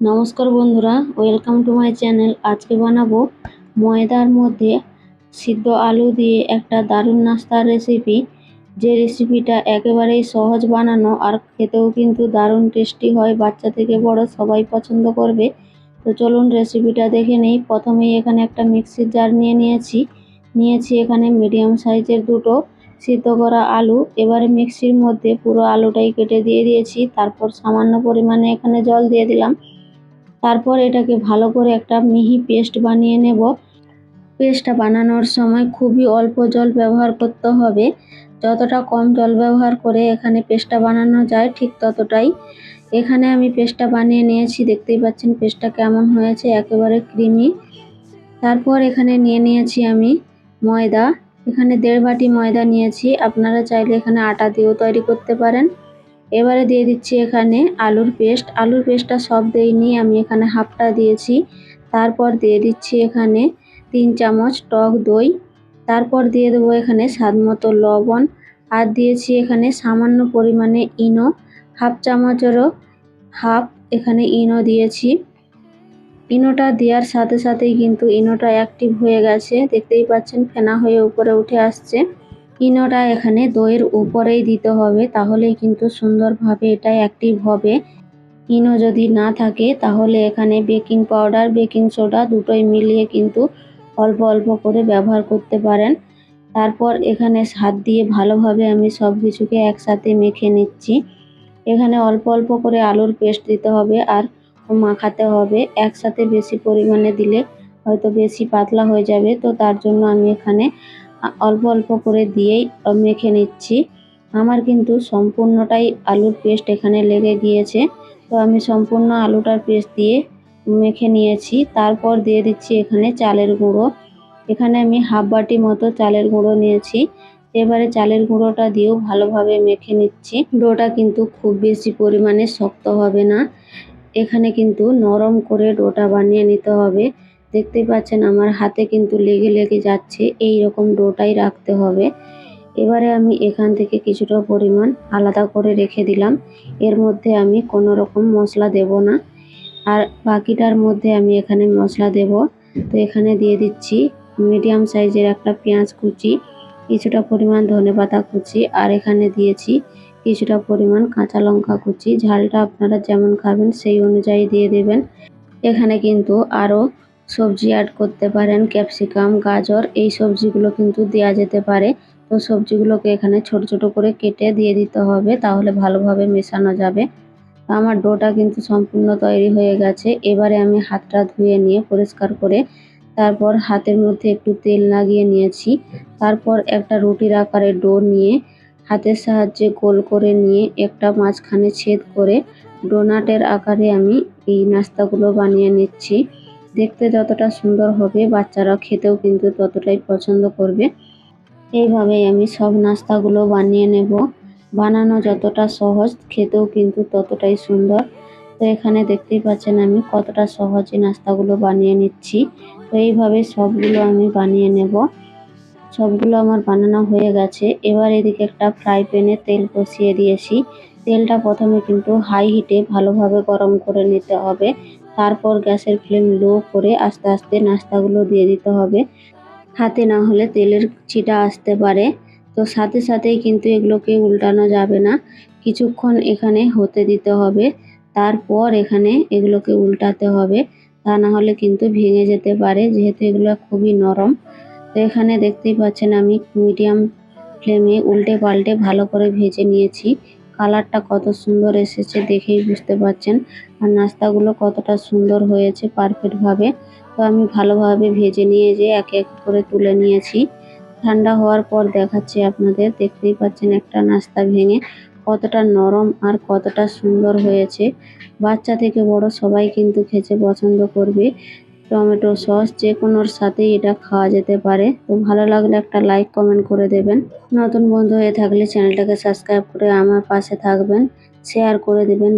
নমস্কার বন্ধুরা, welcome to my channel. আজকে বানাবো ময়দার মধ্যে সিদ্ধ আলু দিয়ে একটা দারুণ নাস্তার রেসিপি। যে রেসিপিটা একেবারেই সহজ বানানো আর খেতেও কিন্তু দারুণ টেস্টি হয়। বাচ্চা থেকে বড় সবাই পছন্দ করবে। তো চলুন রেসিপিটা দেখে নেই। প্রথমেই এখানে একটা মিক্সির জার নিয়েছি এখানে মিডিয়াম সাইজের দুটো সিদ্ধ করা আলু। এবারে মিক্সির মধ্যে পুরো আলুটাই কেটে দিয়ে দিয়েছি। তারপর সামান্য পরিমাণে এখানে জল দিয়ে দিলাম। তারপর এটাকে ভালো করে একটা মিহি পেস্ট বানিয়ে নেব। পেস্টটা বানানোর সময় খুবই অল্প জল ব্যবহার করতে হবে। যতটা কম জল ব্যবহার করে এখানে পেস্টটা বানানো যায় ঠিক ততটাই। এখানে আমি পেস্টটা বানিয়ে নিয়েছি, দেখতেই পাচ্ছেন পেস্টটা কেমন হয়েছে, একেবারে ক্রিমি। তারপর এখানে নিয়েছি আমি ময়দা। এখানে 1.5 বাটি ময়দা নিয়েছি। আপনারা চাইলে এখানে আটা দিয়েও তৈরি করতে পারেন। এবারে দিয়ে দিচ্ছি এখানে আলুর পেস্টটা সব দেইনি, আমি এখানে হাফটা দিয়েছি। তারপর দিয়ে দিচ্ছি এখানে 3 চামচ টক দই। তারপর দিয়ে দেবো এখানে স্বাদমতো লবণ। আর দিয়েছি এখানে সামান্য পরিমাণে ইনো, হাফ চামচেরও হাফ এখানে ইনো দিয়েছি। ইনোটা দেওয়ার সাথে সাথেই কিন্তু ইনোটা অ্যাক্টিভ হয়ে গেছে, দেখতেই পাচ্ছেন ফেনা হয়ে উপরে উঠে আসছে। ইনোটা এখানে দইয়ের উপরেই দিতে হবে, তাহলেই কিন্তু সুন্দরভাবে এটা অ্যাক্টিভ হবে। ইনো যদি না থাকে তাহলে এখানে বেকিং পাউডার, বেকিং সোডা দুটোই মিলিয়ে কিন্তু অল্প অল্প করে ব্যবহার করতে পারেন। তারপর এখানে হাত দিয়ে ভালোভাবে আমি সব কিছুকে একসাথে মেখে নিচ্ছি। এখানে অল্প অল্প করে আলুর পেস্ট দিতে হবে আর মাখাতে হবে। একসাথে বেশি পরিমাণে দিলে হয়তো বেশি পাতলা হয়ে যাবে, তো তার জন্য আমি এখানে অল্প অল্প করে দিয়েই মেখে নিচ্ছি। আমার কিন্তু সম্পূর্ণটাই আলুর পেস্ট এখানে লেগে গিয়েছে, তো আমি সম্পূর্ণ আলুটার পেস্ট দিয়ে মেখে নিয়েছি। তারপর দিয়ে দিচ্ছি এখানে চালের গুঁড়ো। এখানে আমি হাফ বাটি মতো চালের গুঁড়ো নিয়েছি। এবারে চালের গুঁড়োটা দিয়েও ভালোভাবে মেখে নিচ্ছি। ডোটা কিন্তু খুব বেশি পরিমাণে শক্ত হবে না, এখানে কিন্তু নরম করে ডোটা বানিয়ে নিতে হবে। দেখতেই পাচ্ছেন আমার হাতে কিন্তু লেগে লেগে যাচ্ছে, এই রকম ডোটাই রাখতে হবে। এবারে আমি এখান থেকে কিছুটা পরিমাণ আলাদা করে রেখে দিলাম। এর মধ্যে আমি কোনো রকম মশলা দেব না, আর বাকিটার মধ্যে আমি এখানে মশলা দেব। তো এখানে দিয়ে দিচ্ছি মিডিয়াম সাইজের একটা পেঁয়াজ কুচি, কিছুটা পরিমাণ ধনেপাতা কুচি, আর এখানে দিয়েছি কিছুটা পরিমাণ কাঁচা লঙ্কা কুচি। ঝালটা আপনারা যেমন খাবেন সেই অনুযায়ী দিয়ে দেবেন। এখানে কিন্তু আরও সবজি অ্যাড করতে পারেন, ক্যাপসিকাম, গাজর, এই সবজিগুলো কিন্তু দেওয়া যেতে পারে। তো সবজিগুলোকে এখানে ছোট ছোট করে কেটে দিয়ে দিতে হবে, তাহলে ভালোভাবে মেশানো যাবে। আমার ডোটা কিন্তু সম্পূর্ণ তৈরি হয়ে গেছে। এবারে আমি হাতটা ধুয়ে নিয়ে পরিষ্কার করে তারপর হাতের মধ্যে একটু তেল লাগিয়ে নিয়েছি। তারপর একটা রুটির আকারে ডো নিয়ে হাতের সাহায্যে গোল করে নিয়ে একটা মাঝখানে ছেদ করে ডোনাটের আকারে আমি এই নাস্তাগুলো বানিয়ে নিচ্ছি। দেখতে যতটা সুন্দর হবে বাচ্চারা খেতেও কিন্তু ততটাই পছন্দ করবে। এইভাবেই আমি সব নাস্তাগুলো বানিয়ে নেব। বানানো যতটা সহজ, খেতেও কিন্তু ততটাই সুন্দর। তো এখানে দেখতেই পাচ্ছেন আমি কতটা সহজে নাস্তাগুলো বানিয়ে নিচ্ছি। তো এইভাবে সবগুলো আমি বানিয়ে নেব। সবগুলো আমার বানানো হয়ে গেছে। এবার এদিকে একটা ফ্রাই প্যানে তেল বসিয়ে দিয়েছি। তেলটা প্রথমে কিন্তু হাই হিটে ভালোভাবে গরম করে নিতে হবে। তারপর গ্যাসের ফ্লেম লো করে আস্তে আস্তে নাস্তাগুলো দিয়ে দিতে হবে। হাতে না হলে তেলের ছিটা আসতে পারে, তো সাথে সাথেই কিন্তু এগুলোকে উল্টানো যাবে না, কিছুক্ষণ এখানে হতে দিতে হবে। তারপর এখানে এগুলোকে উল্টাতে হবে, তা না হলে কিন্তু ভেঙে যেতে পারে, যেহেতু এগুলো খুবই নরম। তো এখানে দেখতেই পাচ্ছেন আমি মিডিয়াম ফ্লেমে উল্টে পাল্টে ভালো করে ভেজে নিয়েছি। কালারটা কত সুন্দর এসেছে দেখেই বুঝতে পারছেন, আর নাস্তাগুলো কতটা সুন্দর হয়েছে পারফেক্টভাবে। তো আমি ভালোভাবে ভেজে নিয়ে একে এক করে তুলে নিয়েছি। ঠান্ডা হওয়ার পর দেখাচ্ছি আপনাদের। দেখতেই পাচ্ছেন একটা নাস্তা ভেঙে কতটা নরম আর কতটা সুন্দর হয়েছে। বাচ্চা থেকে বড় সবাই কিন্তু খেতে পছন্দ করবে। টমেটো সস যে কোনোর সাথেই এটা খাওয়া যেতে পারে। তো ভালো লাগলে একটা লাইক কমেন্ট করে দেবেন। নতুন বন্ধু হয়ে থাকলে চ্যানেলটাকে সাবস্ক্রাইব করে আমার পাশে থাকবেন, শেয়ার করে দেবেন।